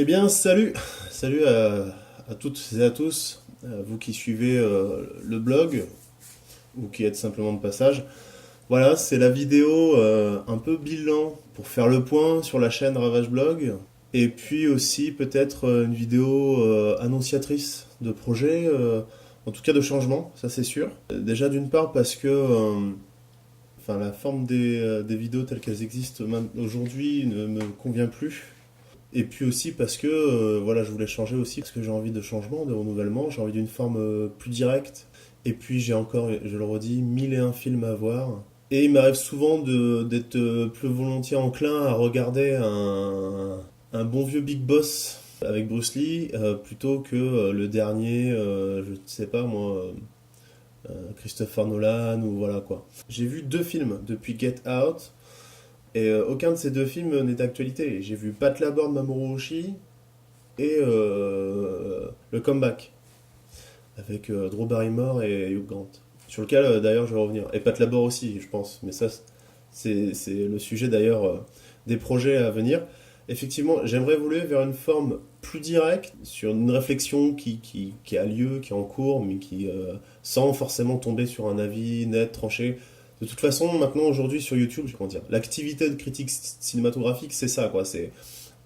Eh bien, salut! Salut à toutes et à tous, vous qui suivez le blog ou qui êtes simplement de passage. Voilà, c'est la vidéo un peu bilan pour faire le point sur la chaîne Ravage Blog. Et puis aussi peut-être une vidéo annonciatrice de projet, en tout cas de changement, ça c'est sûr. Déjà d'une part parce que enfin, la forme des vidéos telles qu'elles existent aujourd'hui ne me convient plus. Et puis aussi parce que voilà, je voulais changer aussi parce que j'ai envie de changement, de renouvellement, j'ai envie d'une forme plus directe. Et puis j'ai encore, je le redis, mille et un films à voir. Et il m'arrive souvent d'être plus volontiers enclin à regarder un bon vieux Big Boss avec Bruce Lee plutôt que le dernier, je ne sais pas moi, Christopher Nolan ou voilà quoi. J'ai vu deux films depuis Get Out. Et aucun de ces deux films n'est d'actualité. J'ai vu Pat Labor de Mamoru Oshii et Le Comeback avec Drew Barrymore et Hugh Grant. Sur lequel d'ailleurs je vais revenir. Et Pat Labor aussi, je pense. Mais ça, c'est le sujet d'ailleurs des projets à venir. Effectivement, j'aimerais évoluer vers une forme plus directe sur une réflexion qui a lieu, qui est en cours, mais qui sans forcément tomber sur un avis net, tranché. De toute façon, maintenant, aujourd'hui, sur YouTube, comment dire, l'activité de critique cinématographique, c'est ça, quoi. C'est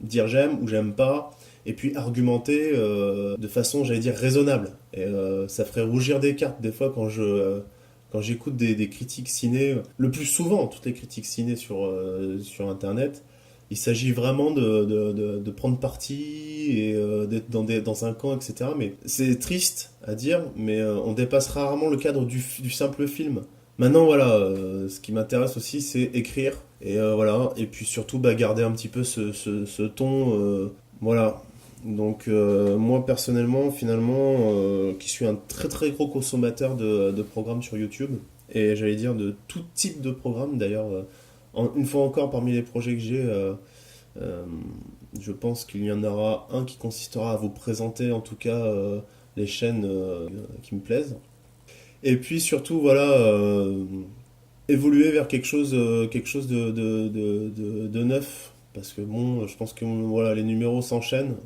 dire j'aime ou j'aime pas, et puis argumenter de façon, j'allais dire, raisonnable. Et ça ferait rougir des cartes, des fois, quand j'écoute des critiques ciné, le plus souvent, toutes les critiques ciné sur Internet, il s'agit vraiment de prendre parti et d'être dans un camp, etc. Mais c'est triste à dire, mais on dépasse rarement le cadre du simple film. Maintenant, voilà, ce qui m'intéresse aussi, c'est écrire. Et voilà, et puis surtout, bah, garder un petit peu ce ton. Voilà. Donc, moi, personnellement, finalement, qui suis un très très gros consommateur de programmes sur YouTube, et j'allais dire de tout type de programmes, d'ailleurs, une fois encore, parmi les projets que j'ai, euh, je pense qu'il y en aura un qui consistera à vous présenter, en tout cas, les chaînes qui me plaisent. Et puis surtout, voilà, évoluer vers quelque chose de neuf. Parce que bon, je pense que voilà, les numéros s'enchaînent.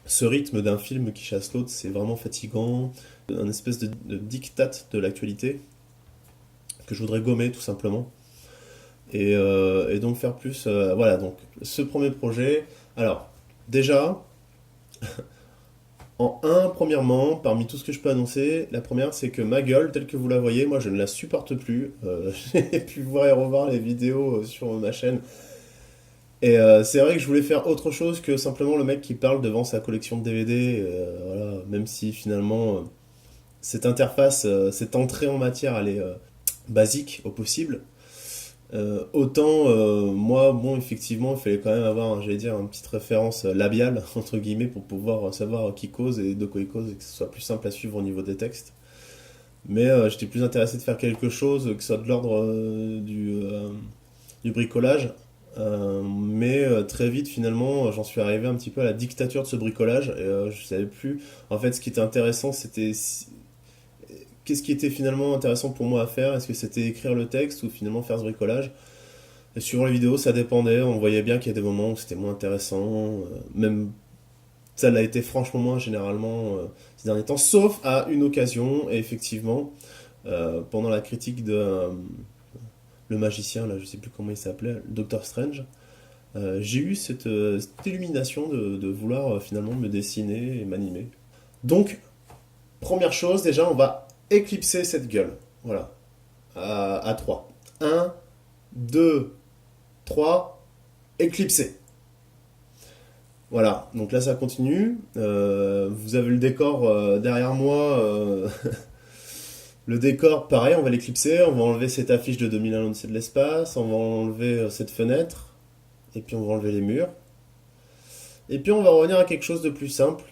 Ce rythme d'un film qui chasse l'autre, c'est vraiment fatigant. Un espèce de diktat de l'actualité que je voudrais gommer tout simplement. Et donc faire plus. Voilà, donc ce premier projet. Alors, déjà, en un, premièrement, parmi tout ce que je peux annoncer, la première c'est que ma gueule, telle que vous la voyez, moi je ne la supporte plus. J'ai pu voir et revoir les vidéos sur ma chaîne. Et c'est vrai que je voulais faire autre chose que simplement le mec qui parle devant sa collection de DVD. Voilà, même si finalement cette interface, cette entrée en matière, elle est basique au possible. Autant moi, bon, effectivement, il fallait quand même avoir, j'allais dire, une petite référence labiale, entre guillemets, pour pouvoir savoir qui cause et de quoi il cause et que ce soit plus simple à suivre au niveau des textes. Mais j'étais plus intéressé de faire quelque chose que ce soit de l'ordre du bricolage. Mais très vite, finalement, j'en suis arrivé un petit peu à la dictature de ce bricolage. Et je savais plus. En fait, ce qui était intéressant, c'était qu'est-ce qui était finalement intéressant pour moi à faire. Est-ce que c'était écrire le texte ou finalement faire ce bricolage? Et suivant les vidéos, ça dépendait. On voyait bien qu'il y a des moments où c'était moins intéressant. Même ça l'a été franchement moins généralement ces derniers temps, sauf à une occasion. Et effectivement, pendant la critique de le magicien, là, je sais plus comment il s'appelait, le Doctor Strange, j'ai eu cette illumination de vouloir finalement me dessiner et m'animer. Donc, première chose, déjà, on va éclipser cette gueule. Voilà. À 3. 1, 2, 3, éclipser. Voilà, donc là ça continue. Vous avez le décor derrière moi. Le décor, pareil, on va l'éclipser. On va enlever cette affiche de 2001 l'Odyssée de l'espace. On va enlever cette fenêtre. Et puis on va enlever les murs. Et puis on va revenir à quelque chose de plus simple.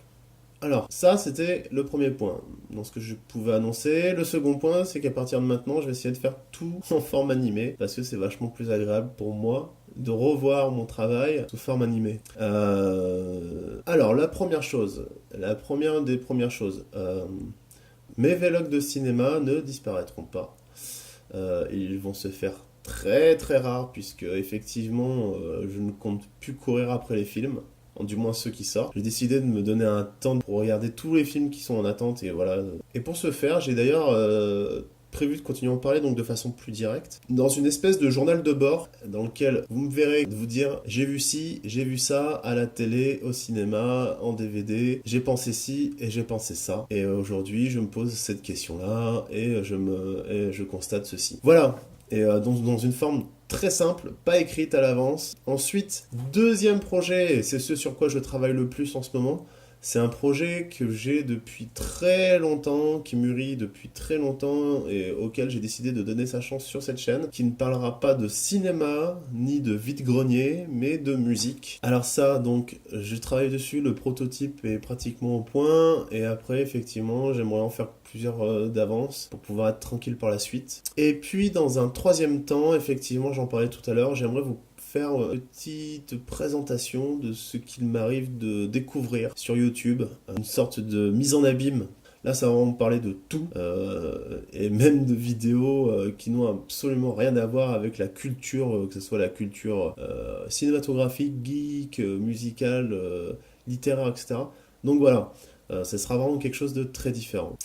Alors, ça c'était le premier point, dans ce que je pouvais annoncer. Le second point, c'est qu'à partir de maintenant, je vais essayer de faire tout en forme animée, parce que c'est vachement plus agréable pour moi de revoir mon travail sous forme animée. Alors, la première chose, la première des premières choses, mes vlogs de cinéma ne disparaîtront pas. Ils vont se faire très très rares, puisque effectivement, je ne compte plus courir après les films. du moins ceux qui sortent. J'ai décidé de me donner un temps pour regarder tous les films qui sont en attente et voilà. Et pour ce faire, j'ai d'ailleurs prévu de continuer à en parler donc de façon plus directe, dans une espèce de journal de bord dans lequel vous me verrez vous dire j'ai vu ci, j'ai vu ça à la télé, au cinéma, en DVD, j'ai pensé ci et j'ai pensé ça. Et aujourd'hui je me pose cette question-là et je constate ceci. Voilà, et dans une forme très simple, pas écrite à l'avance. Ensuite, deuxième projet, et c'est ce sur quoi je travaille le plus en ce moment, c'est un projet que j'ai depuis très longtemps, qui mûrit depuis très longtemps et auquel j'ai décidé de donner sa chance sur cette chaîne, qui ne parlera pas de cinéma ni de vide-grenier, mais de musique. Alors ça, donc, je travaille dessus, le prototype est pratiquement au point, et après, effectivement, j'aimerais en faire plusieurs d'avance pour pouvoir être tranquille par la suite. Et puis, dans un troisième temps, effectivement, j'en parlais tout à l'heure, j'aimerais vous faire une petite présentation de ce qu'il m'arrive de découvrir sur YouTube, une sorte de mise en abîme. Là, ça va vraiment parler de tout, et même de vidéos qui n'ont absolument rien à voir avec la culture, que ce soit la culture cinématographique, geek, musicale, littéraire, etc. Donc voilà, ce sera vraiment quelque chose de très différent.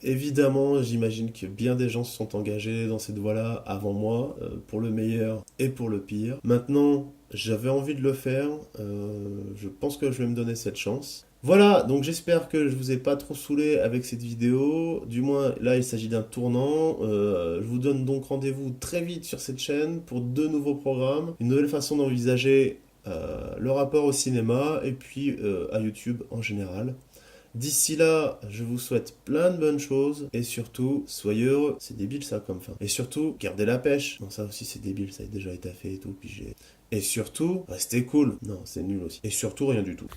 Évidemment, j'imagine que bien des gens se sont engagés dans cette voie-là avant moi, pour le meilleur et pour le pire. Maintenant, j'avais envie de le faire, je pense que je vais me donner cette chance. Voilà, donc j'espère que je vous ai pas trop saoulé avec cette vidéo, du moins là il s'agit d'un tournant. Je vous donne donc rendez-vous très vite sur cette chaîne pour deux nouveaux programmes, une nouvelle façon d'envisager le rapport au cinéma et puis à YouTube en général. D'ici là, je vous souhaite plein de bonnes choses et surtout, soyez heureux. C'est débile ça comme fin. Et surtout, gardez la pêche. Non, ça aussi c'est débile, ça a déjà été fait et tout. Et surtout, restez cool. Non, c'est nul aussi. Et surtout, rien du tout.